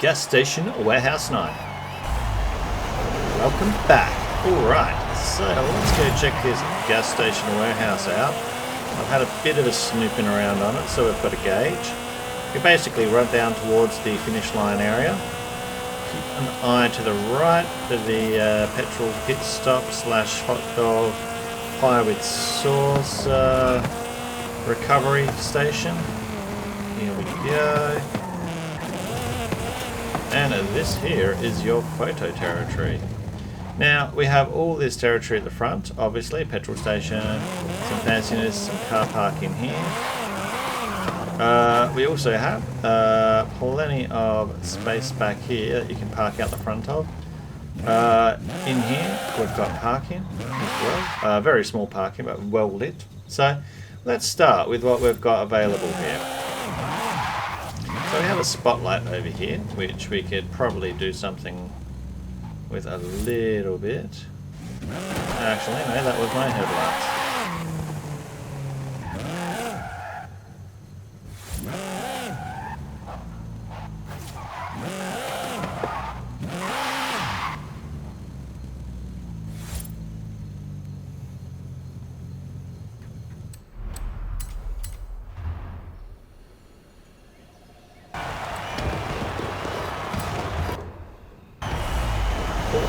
Gas Station Warehouse 9. Welcome back. Alright, so let's go check this gas station warehouse out. I've had a bit of a snooping around on it, so we've got a gauge. We basically run down towards the finish line area. Keep an eye to the right for the petrol pit stop slash hot dog fire with sauce recovery station. Here we go. And this here is your photo territory. Now, we have all this territory at the front, obviously, petrol station, some fanciness, some car park in here. We also have plenty of space back here that you can park out the front of. In here, we've got parking as well. Very small parking, but well lit. So, let's start with what we've got available here. So we have a spotlight over here, which we could probably do something with a little bit. Actually, no, that was my headlights.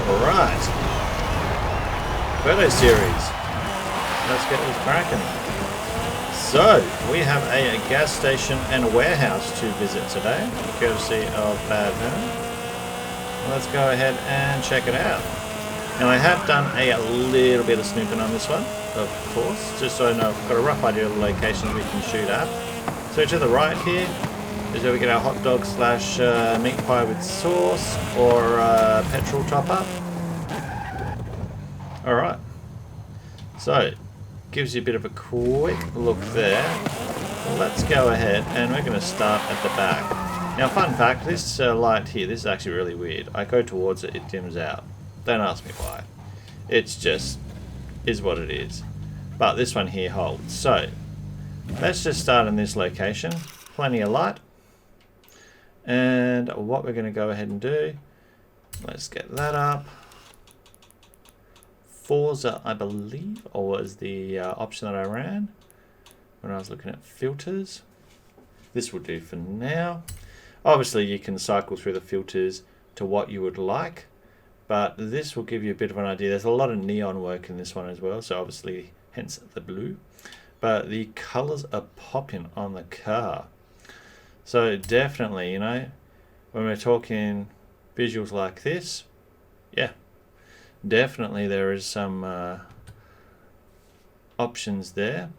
Alright, photo series. Let's get this cracking. So, we have a gas station and a warehouse to visit today, courtesy of BadHearn. Let's go ahead and check it out. Now, I have done a little bit of snooping on this one, of course, just so I know I've got a rough idea of the locations we can shoot at. So, to the right here is where we get our hot dog slash meat pie with sauce or petrol top up. Alright, so gives you a bit of a quick look there. Let's go ahead and we're going to start at the back. Now, fun fact, this light here, this is actually really weird. I go towards it, it dims out. Don't ask me why. It's just is what it is. But this one here holds. So let's just start in this location. Plenty of light. And what we're going to go ahead and do, let's get that up. Forza, I believe, or was the option that I ran when I was looking at filters. This will do for now. Obviously, you can cycle through the filters to what you would like, but this will give you a bit of an idea. There's a lot of neon work in this one as well, so obviously, hence the blue. But the colors are popping on the car. So definitely, you know, when we're talking visuals like this, yeah, definitely there is some options there.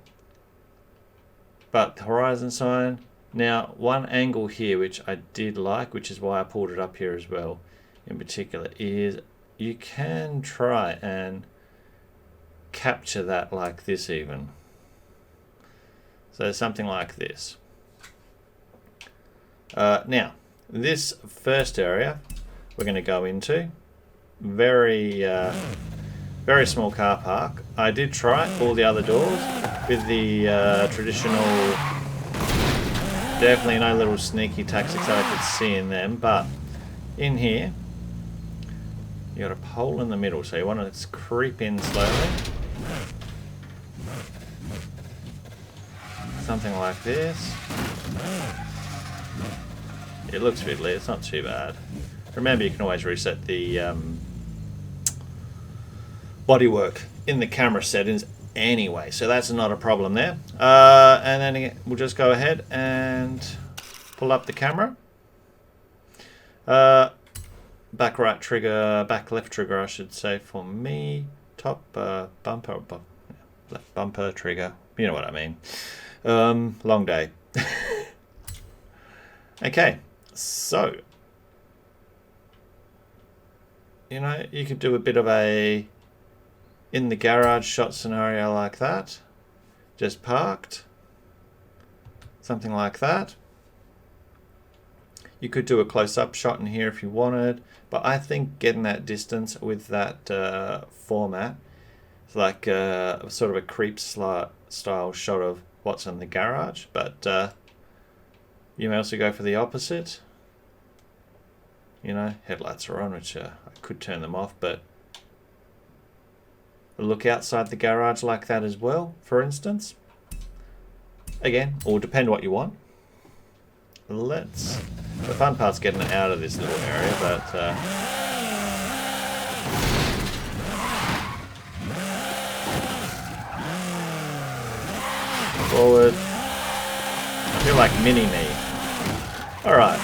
But the horizon sign, now one angle here which I did like, which is why I pulled it up here as well in particular, is you can try and capture that like this even. So something like this. Now, this first area we're going to go into, very small car park. I did try all the other doors with the traditional, definitely no little sneaky tactics that I could see in them, but in here, you got a pole in the middle, so you want to creep in slowly. Something like this. It looks fiddly, it's not too bad. Remember, you can always reset the bodywork in the camera settings anyway, so that's not a problem there. And then again, we'll just go ahead and pull up the camera. Back right trigger, back left trigger, I should say, for me. Top bumper, left bumper trigger. You know what I mean. Long day. Okay. So, you know, you could do a bit of a in the garage shot scenario like that. Just parked. Something like that. You could do a close-up shot in here if you wanted, but I think getting that distance with that format, it's like sort of a creep style shot of what's in the garage, but you may also go for the opposite. You know, headlights are on, which I could turn them off, but look outside the garage like that as well, for instance. Again, all depend what you want. The fun part's getting out of this little area, but forward. I feel like mini-me. Alright.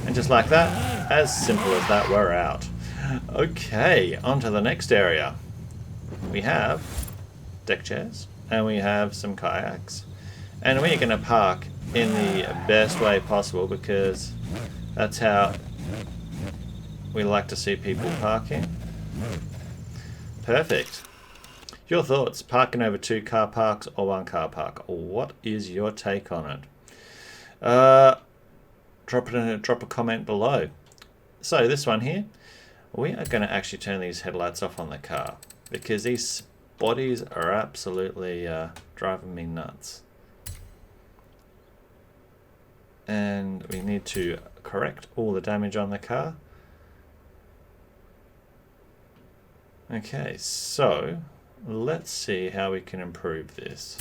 And just like that, as simple as that, we're out. Okay, on to the next area. We have deck chairs, and we have some kayaks. And we're going to park in the best way possible, because that's how we like to see people parking. Perfect. Your thoughts, parking over 2 car parks or 1 car park? What is your take on it? Drop a comment below. So this one here, we are going to actually turn these headlights off on the car, because these bodies are absolutely driving me nuts. And we need to correct all the damage on the car. Okay, so let's see how we can improve this.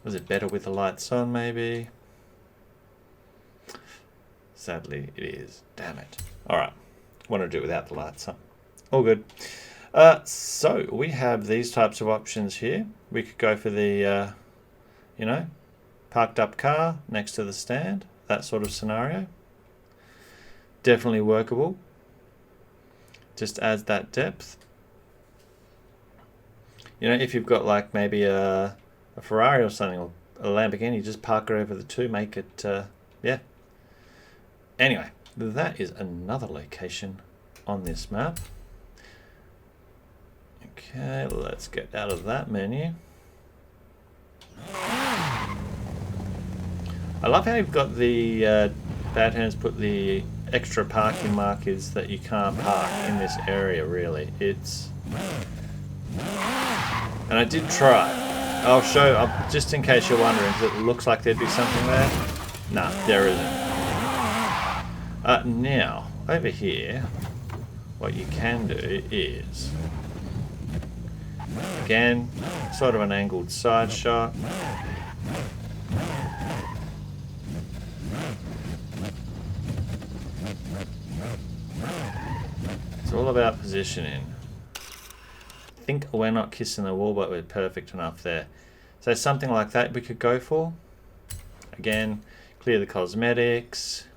Was it better with the lights on, maybe? Sadly, it is. Damn it. Alright, want to do it without the lights on. All good. So we have these types of options here. We could go for the, you know, parked up car next to the stand, that sort of scenario. Definitely workable. Just adds that depth. You know, if you've got like maybe a Ferrari or something, or a Lamborghini, just park it over the two, make it, yeah. Anyway, that is another location on this map. Okay, let's get out of that menu. I love how you've got the BadHearn's put the extra parking markers that you can't park in this area, really. It's... And I did try. I'll show, just in case you're wondering, because it looks like there'd be something there. Nah, there isn't. Now, over here, what you can do is, again, sort of an angled side shot. It's all about positioning. I think we're not kissing the wall, but we're perfect enough there. So something like that we could go for. Again, clear the cosmetics.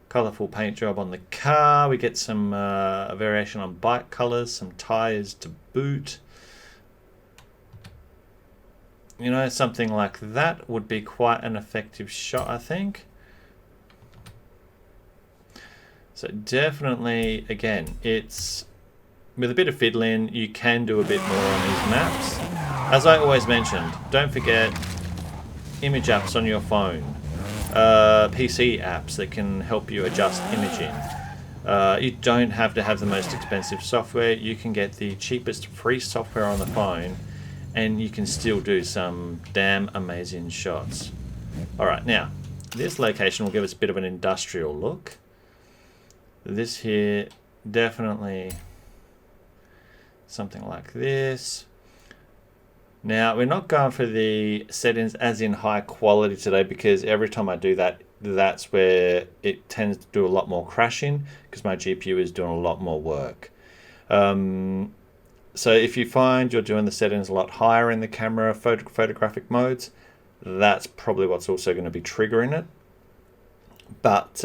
Colourful paint job on the car. We get some a variation on bike colours, some tyres to boot. You know, something like that would be quite an effective shot, I think. So definitely, again, it's with a bit of fiddling, you can do a bit more on these maps. As I always mentioned, don't forget image apps on your phone, PC apps that can help you adjust imaging. You don't have to have the most expensive software. You can get the cheapest free software on the phone, and you can still do some damn amazing shots. Alright, now, this location will give us a bit of an industrial look. This here, definitely something like this. Now, we're not going for the settings as in high quality today, because every time I do that, that's where it tends to do a lot more crashing, because my GPU is doing a lot more work. So if you find you're doing the settings a lot higher in the camera photographic modes, that's probably what's also going to be triggering it. But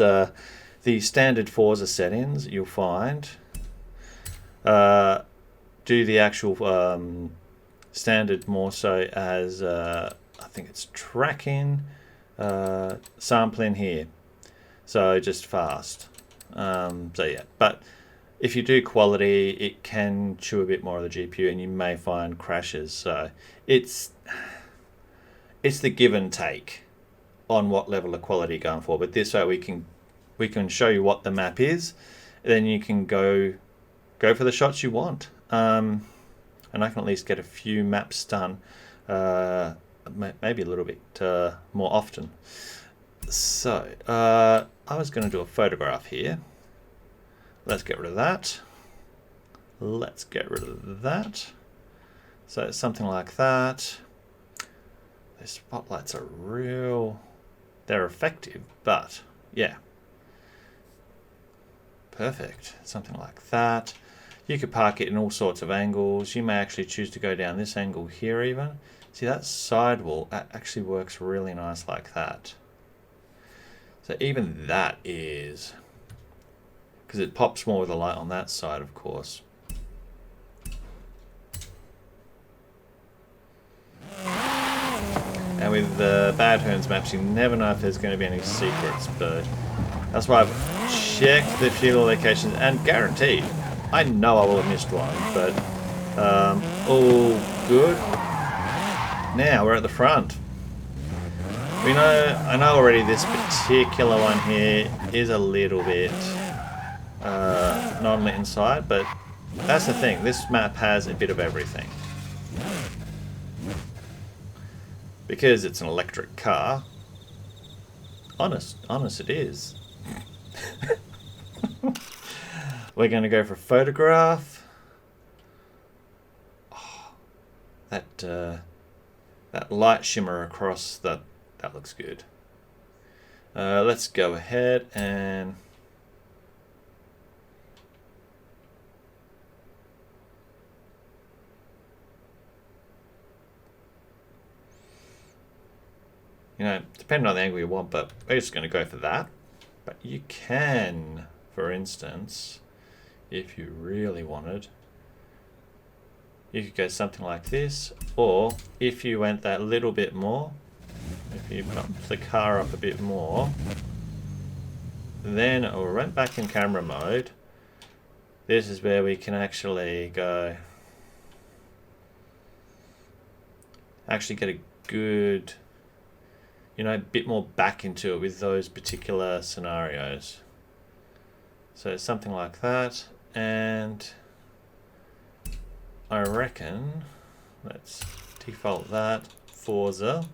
the standard Forza settings, you'll find, do the actual standard more so as, I think it's tracking, sampling here. So just fast. So yeah, but if you do quality, it can chew a bit more of the GPU, and you may find crashes. So it's the give and take on what level of quality you're going for. But this way we can show you what the map is, then you can go for the shots you want. And I can at least get a few maps done maybe a little bit more often. So I was going to do a photograph here. Let's get rid of that. Let's get rid of that. So something like that. The spotlights are they're effective, but yeah. Perfect. Something like that. You could park it in all sorts of angles. You may actually choose to go down this angle here even. See, that sidewall actually works really nice like that. So even that is, because it pops more with the light on that side, of course. And with the BadHearn1126 maps, you never know if there's going to be any secrets, but that's why I've checked the few locations, and guaranteed, I know I will have missed one, but all good. Now we're at the front. I know already this particular one here is a little bit non-lit inside, but that's the thing. This map has a bit of everything. Because it's an electric car. Honest it is. We're going to go for a photograph. Oh, that light shimmer across that looks good. Let's go ahead and depending on the angle you want, but we're just going to go for that. But you can, for instance, if you really wanted, you could go something like this, or if you went that little bit more, if you bumped the car up a bit more, then we went back in camera mode. This is where we can actually go, actually get a good, a bit more back into it with those particular scenarios. So something like that, and I reckon let's default that Forza.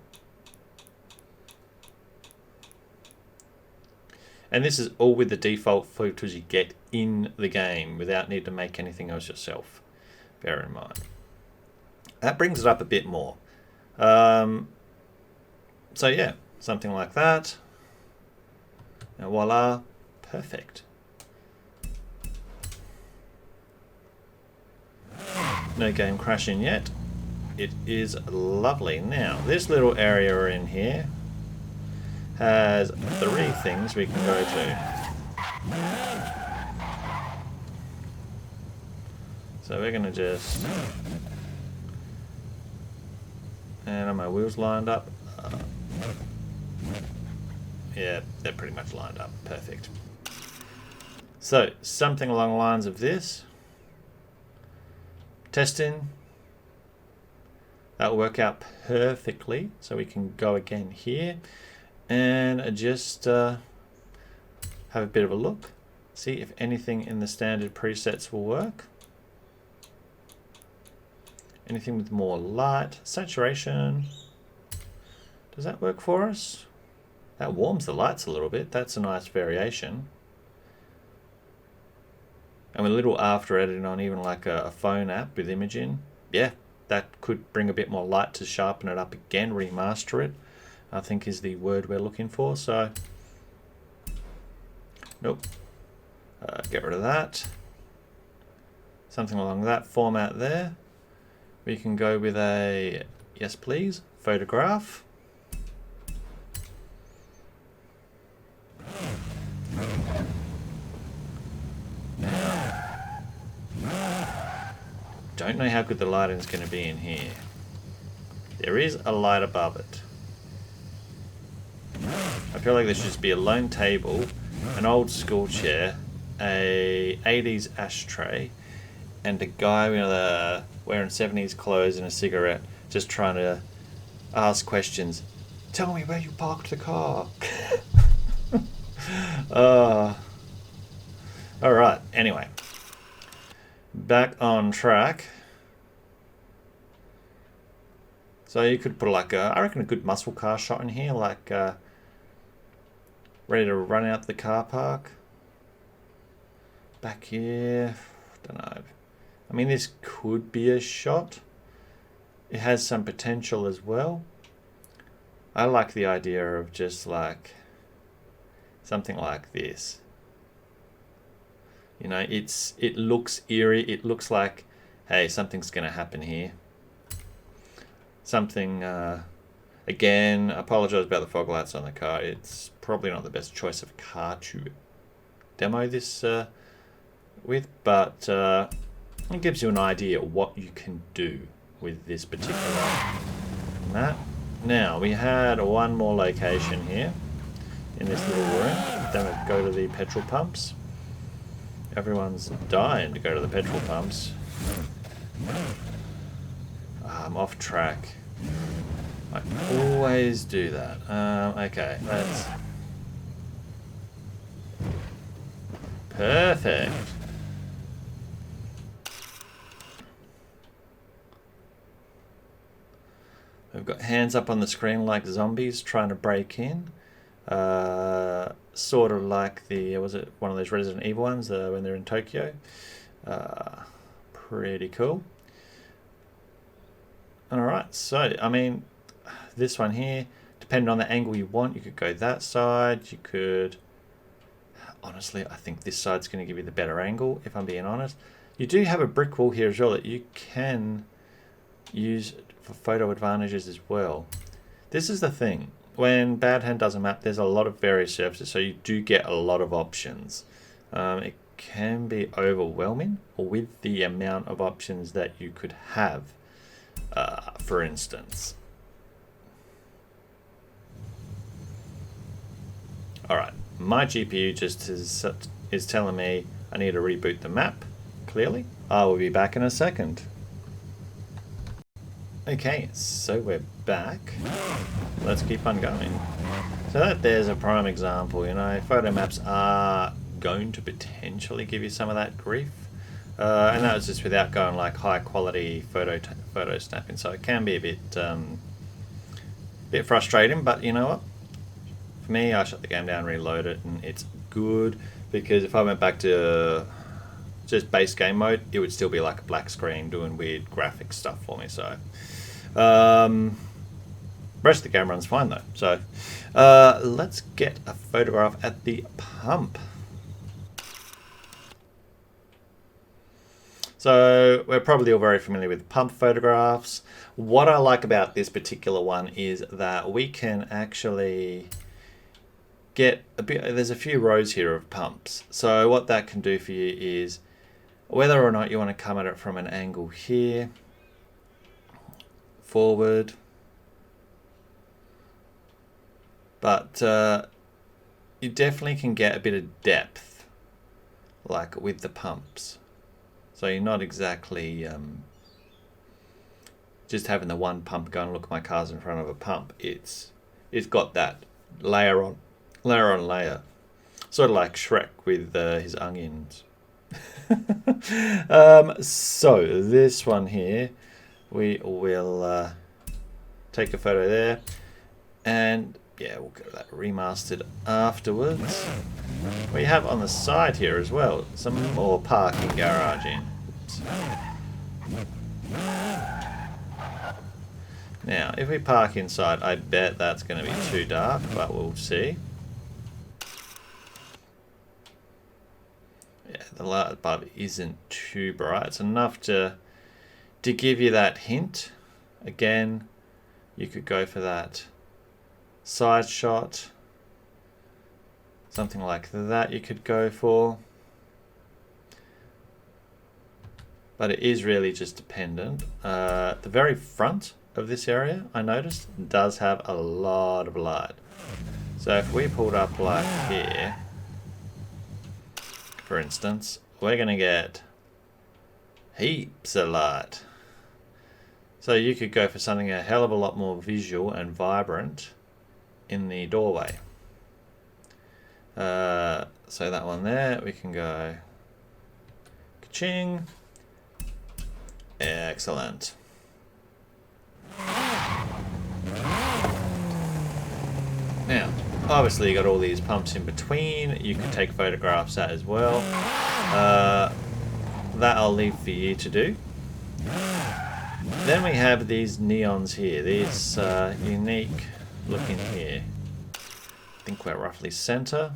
And this is all with the default filters you get in the game without need to make anything else yourself. Bear in mind. That brings it up a bit more. So yeah, something like that. And voila, perfect. No game crashing yet. It is lovely. Now, this little area in here has 3 things we can go to. So we're going to just... And are my wheels lined up? Yeah, they're pretty much lined up. Perfect. So, something along the lines of this. Testing. That'll work out perfectly. So we can go again here and just have a bit of a look. See if anything in the standard presets will work. Anything with more light, saturation. Does that work for us? That warms the lights a little bit. That's a nice variation. And with a little after editing on even like a phone app with imaging, yeah, that could bring a bit more light to sharpen it up again, remaster it, I think is the word we're looking for. So, nope. Get rid of that. Something along that format there. We can go with a, yes please, photograph. Don't know how good the lighting is going to be in here. There is a light above it. I feel like there should just be a lone table, an old school chair, a 80s ashtray, and a guy with wearing 70s clothes and a cigarette just trying to ask questions. Tell me where you parked the car. Alright, anyway. Back on track. So you could put like I reckon a good muscle car shot in here, like ready to run out the car park. Back here, don't know. I mean, this could be a shot. It has some potential as well. I like the idea of just like something like this. You know, it looks eerie. It looks like, hey, something's going to happen here. Something, again, I apologize about the fog lights on the car. It's probably not the best choice of car to demo this with, but it gives you an idea of what you can do with this particular map. Now, we had one more location here in this little room. Then we go to the petrol pumps. Everyone's dying to go to the petrol pumps. I'm off track. I always do that. Okay, that's perfect. We've got hands up on the screen like zombies trying to break in. Sort of like the, was it one of those Resident Evil ones when they're in Tokyo? Pretty cool. Alright, so, I mean, this one here, depending on the angle you want, you could go that side, you could, honestly, I think this side's going to give you the better angle, if I'm being honest. You do have a brick wall here as well that you can use for photo advantages as well. This is the thing. When BadHearn does a map, there's a lot of various surfaces, so you do get a lot of options. It can be overwhelming with the amount of options that you could have, for instance. Alright, my GPU just is telling me I need to reboot the map, clearly. I will be back in a second. Okay, so we're back. Let's keep on going. So there's a prime example, you know, photo maps are going to potentially give you some of that grief. And that was just without going like high quality photo snapping, so it can be a bit frustrating, but you know what? For me, I shut the game down, reload it, and it's good, because if I went back to just base game mode, it would still be like a black screen doing weird graphic stuff for me. So rest of the game runs fine though. So let's get a photograph at the pump. So we're probably all very familiar with pump photographs. What I like about this particular one is that we can actually get a bit, there's a few rows here of pumps. So what that can do for you is, whether or not you want to come at it from an angle here, forward, but you definitely can get a bit of depth, like with the pumps. So you're not exactly just having the one pump going, look, my car's in front of a pump. It's got that layer on layer, sort of like Shrek with his onions. So this one here, we will take a photo there, and yeah, we'll get that remastered afterwards. We have on the side here as well some more parking garaging. Now, if we park inside, I bet that's going to be too dark, but we'll see. Yeah, the light bulb isn't too bright. It's enough to give you that hint. Again, you could go for that side shot. Something like that you could go for. But it is really just dependent. The very front of this area, I noticed, does have a lot of light. So if we pulled up like here, for instance, we're going to get heaps of light. So you could go for something a hell of a lot more visual and vibrant in the doorway. So that one there, we can go ka-ching. Excellent. Now, obviously you got all these pumps in between. You can take photographs at as well. That I'll leave for you to do. Then we have these neons here. These unique looking here. I think we're roughly center.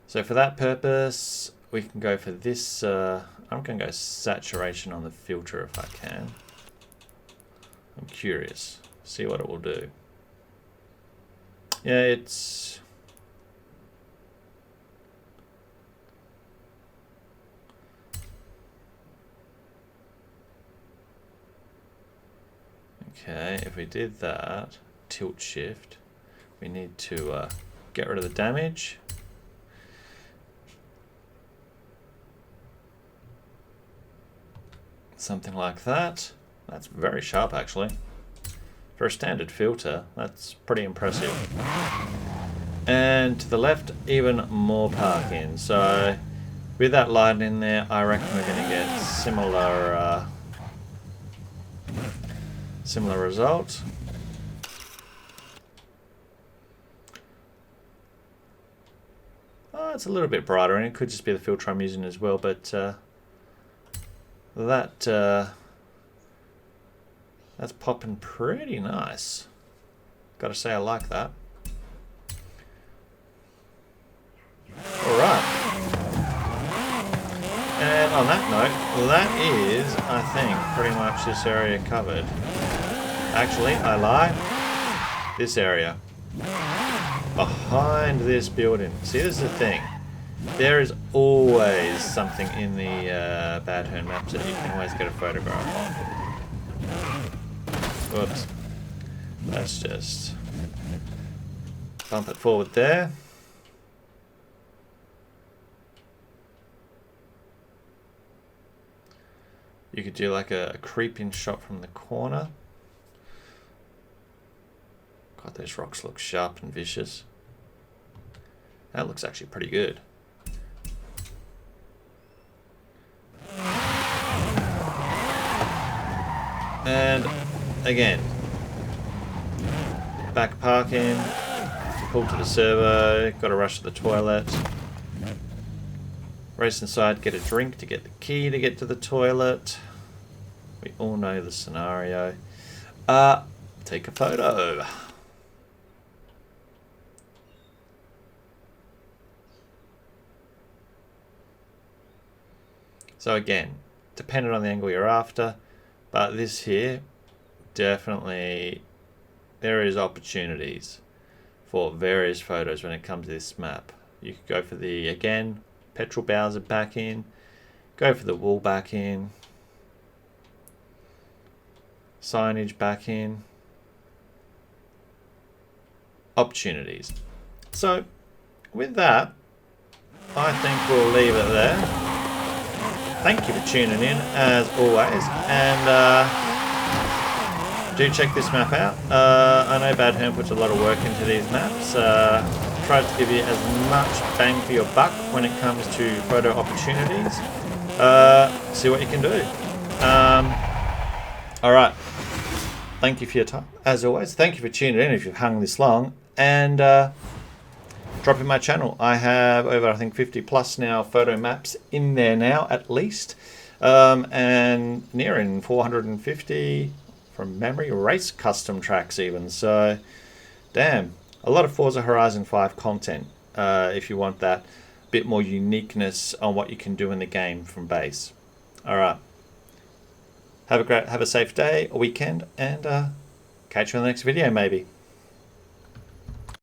So for that purpose, we can go for this. I'm going to go saturation on the filter if I can. I'm curious. See what it will do. Yeah, it's... Okay, if we did that, tilt shift, we need to get rid of the damage. Something like that. That's very sharp actually. For a standard filter, that's pretty impressive. And to the left, even more parking. So with that light in there, I reckon we're going to get similar results. Oh, it's a little bit brighter, and it could just be the filter I'm using as well, but that's popping pretty nice. Gotta say I like that. Alright. And on that note, that is, I think, pretty much this area covered. Actually, I lie. This area. Behind this building. See, this is the thing. There is always something in the BadHearn maps that you can always get a photograph of. Whoops. Let's just bump it forward there. You could do like a creeping shot from the corner. God, those rocks look sharp and vicious. That looks actually pretty good. And again, back parking, pull to the servo, got to rush to the toilet, race inside, get a drink to get the key to get to the toilet. We all know the scenario. Take a photo. So again, depending on the angle you're after, but this here, definitely, there is opportunities for various photos when it comes to this map. You could go for the, again, petrol Bowser back in, go for the wall back in, signage back in, opportunities. So with that, I think we'll leave it there. Thank you for tuning in as always, and do check this map out. I know BadHearn puts a lot of work into these maps. Tries to give you as much bang for your buck when it comes to photo opportunities. See what you can do. Alright, thank you for your time as always. Thank you for tuning in if you've hung this long, and drop in my channel. I have over, I think, 50 plus now photo maps in there now, at least, and nearing 450 from memory race custom tracks even. So damn, a lot of Forza Horizon 5 content if you want that bit more uniqueness on what you can do in the game from base. All right, have a safe day or weekend, and catch you in the next video maybe.